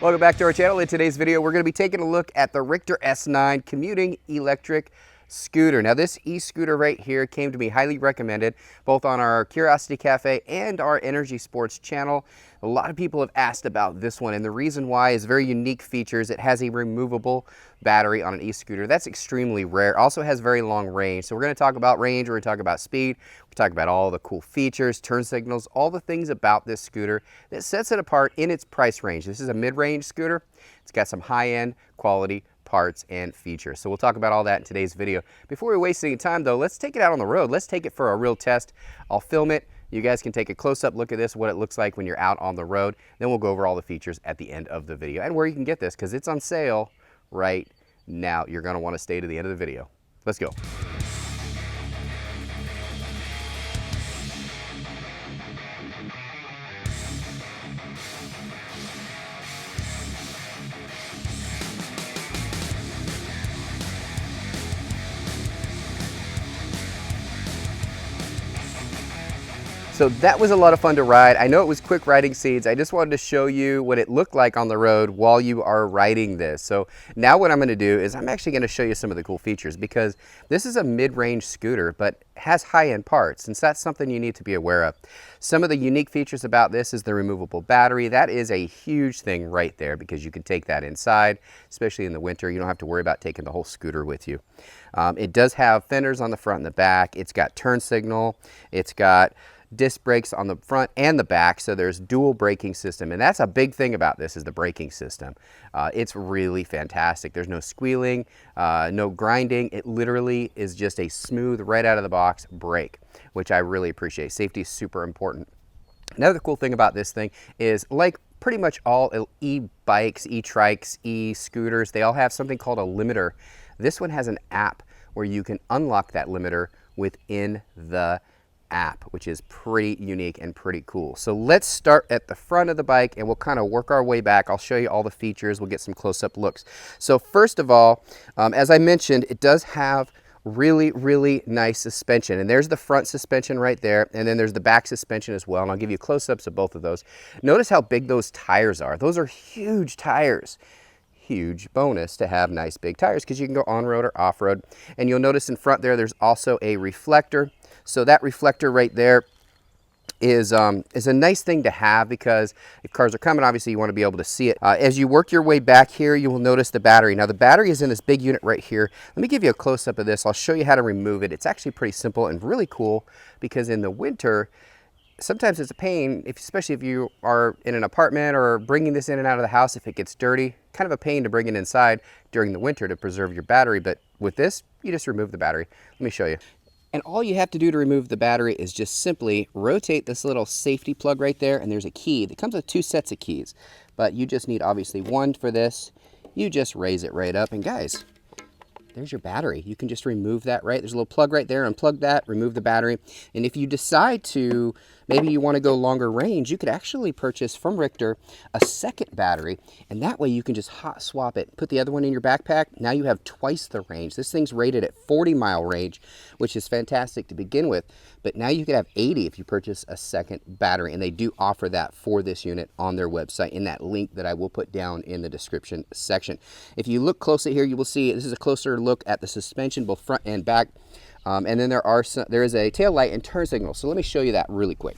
Welcome back to our channel. In today's video, we're going to be taking a look at the Rictor S9 commuting electric scooter. Now, this e-scooter right here came to me highly recommended, both on our Curiosity Cafe and our Energy Sports channel. A lot of people have asked about this one, and the reason why is very unique features. It has a removable battery on an e-scooter. That's extremely rare. Also has very long range. So we're going to talk about range, we're going to talk about speed, we're talk about all the cool features, turn signals, all the things about this scooter that sets it apart in its price range. This is a mid-range scooter. It's got some high-end quality parts and features. So we'll talk about all that in today's video. Before we waste any time though, let's take it out on the road. Let's take it for a real test. I'll film it. You guys can take a close-up look at this, what it looks like when you're out on the road. Then we'll go over all the features at the end of the video and where you can get this, because it's on sale right now. You're going to want to stay to the end of the video. Let's go. So that was a lot of fun to ride. I know it was quick riding seeds. I just wanted to show you what it looked like on the road while you are riding this. So now what I'm going to do is I'm actually going to show you some of the cool features, because this is a mid-range scooter but has high-end parts, and so that's something you need to be aware of. Some of the unique features about this is the removable battery. That is a huge thing right there, because you can take that inside, especially in the winter. You don't have to worry about taking the whole scooter with you. It does have fenders on the front and the back. It's got turn signal. It's got disc brakes on the front and the back, so there's dual braking system, and that's a big thing about this, is the braking system. It's really fantastic. There's no squealing, no grinding. It literally is just a smooth, right out of the box brake, which I really appreciate. Safety is super important. Another cool thing about this thing is, like pretty much all e-bikes, e-trikes, e-scooters, they all have something called a limiter. This one has an app where you can unlock that limiter within the app, which is pretty unique and pretty cool. So let's start at the front of the bike and we'll kind of work our way back. I'll show you all the features. We'll get some close-up looks. So first of all, as I mentioned, it does have really nice suspension, and there's the front suspension right there, and then there's the back suspension as well, and I'll give you close-ups of both of those. Notice how big those tires are. Those are huge tires. Huge bonus to have nice big tires, because you can go on-road or off-road. And you'll notice in front there's also a reflector. So that reflector right there is a nice thing to have, because if cars are coming, obviously you want to be able to see it. As you work your way back here, you will notice the battery. Now the battery is in this big unit right here. Let me give you a close-up of this. I'll show you how to remove it. It's actually pretty simple and really cool, because in the winter, sometimes it's a pain, especially if you are in an apartment or bringing this in and out of the house. If it gets dirty, kind of a pain to bring it inside during the winter to preserve your battery. But with this, you just remove the battery. Let me show you. And all you have to do to remove the battery is just simply rotate this little safety plug right there, and there's a key that comes with 2 sets of keys. But you just need obviously one for this. You just raise it right up, and guys, there's your battery. You can just remove that, right? There's a little plug right there. Unplug that, remove the battery. And if you decide to, maybe you want to go longer range, you could actually purchase from Rictor a second battery, and that way you can just hot swap it. Put the other one in your backpack. Now you have twice the range. This thing's rated at 40-mile range, which is fantastic to begin with. But now you could have 80 if you purchase a second battery, and they do offer that for this unit on their website in that link that I will put down in the description section. If you look closely here, you will see this is a closer look at the suspension, both front and back. And then there is a tail light and turn signal. So let me show you that really quick.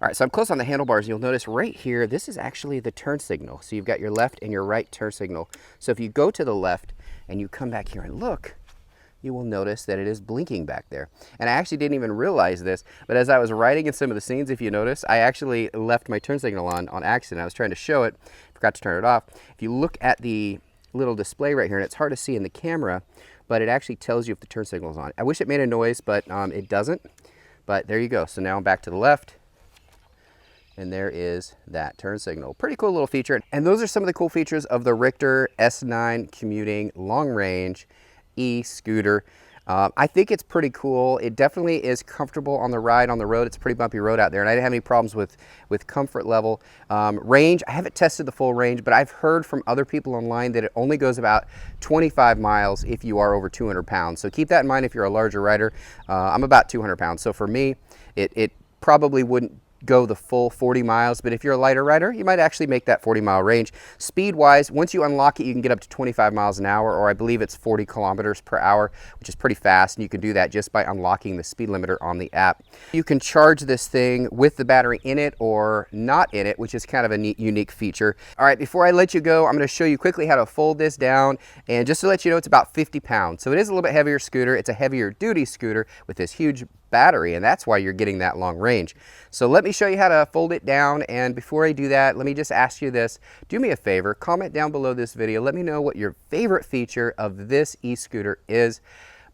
All right, so I'm close on the handlebars. You'll notice right here, this is actually the turn signal. So you've got your left and your right turn signal. So if you go to the left and you come back here and look, you will notice that it is blinking back there. And I actually didn't even realize this, but as I was riding in some of the scenes, if you notice, I actually left my turn signal on accident. I was trying to show it, forgot to turn it off. If you look at the little display right here, and it's hard to see in the camera, but it actually tells you if the turn signal is on. I wish it made a noise, but it doesn't. But there you go. So now I'm back to the left, and there is that turn signal. Pretty cool little feature. And those are some of the cool features of the Rictor S9 commuting long range e-scooter. I think it's pretty cool. It definitely is comfortable on the ride on the road. It's a pretty bumpy road out there, and I didn't have any problems with comfort level. Range, I haven't tested the full range, but I've heard from other people online that it only goes about 25 miles if you are over 200 pounds. So keep that in mind if you're a larger rider. I'm about 200 pounds, so for me, it probably wouldn't go the full 40 miles, but if you're a lighter rider, you might actually make that 40-mile range. Speed-wise, once you unlock it, you can get up to 25 miles an hour, or I believe it's 40 kilometers per hour, which is pretty fast, and you can do that just by unlocking the speed limiter on the app. You can charge this thing with the battery in it or not in it, which is kind of a neat, unique feature. All right, before I let you go, I'm gonna show you quickly how to fold this down, and just to let you know, it's about 50 pounds. So it is a little bit heavier scooter. It's a heavier duty scooter with this huge battery, and that's why you're getting that long range. So let me show you how to fold it down, and before I do that, let me just ask you this. Do me a favor, comment down below this video. Let me know what your favorite feature of this e-scooter is.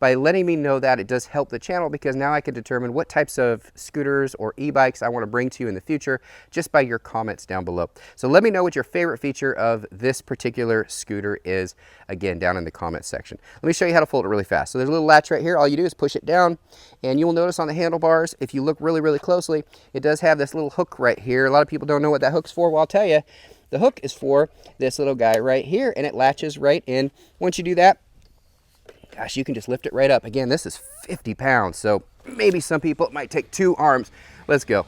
By letting me know that, it does help the channel, because now I can determine what types of scooters or e-bikes I want to bring to you in the future just by your comments down below. So let me know what your favorite feature of this particular scooter is, again, down in the comment section. Let me show you how to fold it really fast. So there's a little latch right here. All you do is push it down, and you will notice on the handlebars, if you look really, really closely, it does have this little hook right here. A lot of people don't know what that hook's for. Well, I'll tell you, the hook is for this little guy right here, and it latches right in. Once you do that, gosh, you can just lift it right up. Again, this is 50 pounds, so maybe some people, it might take 2 arms. Let's go.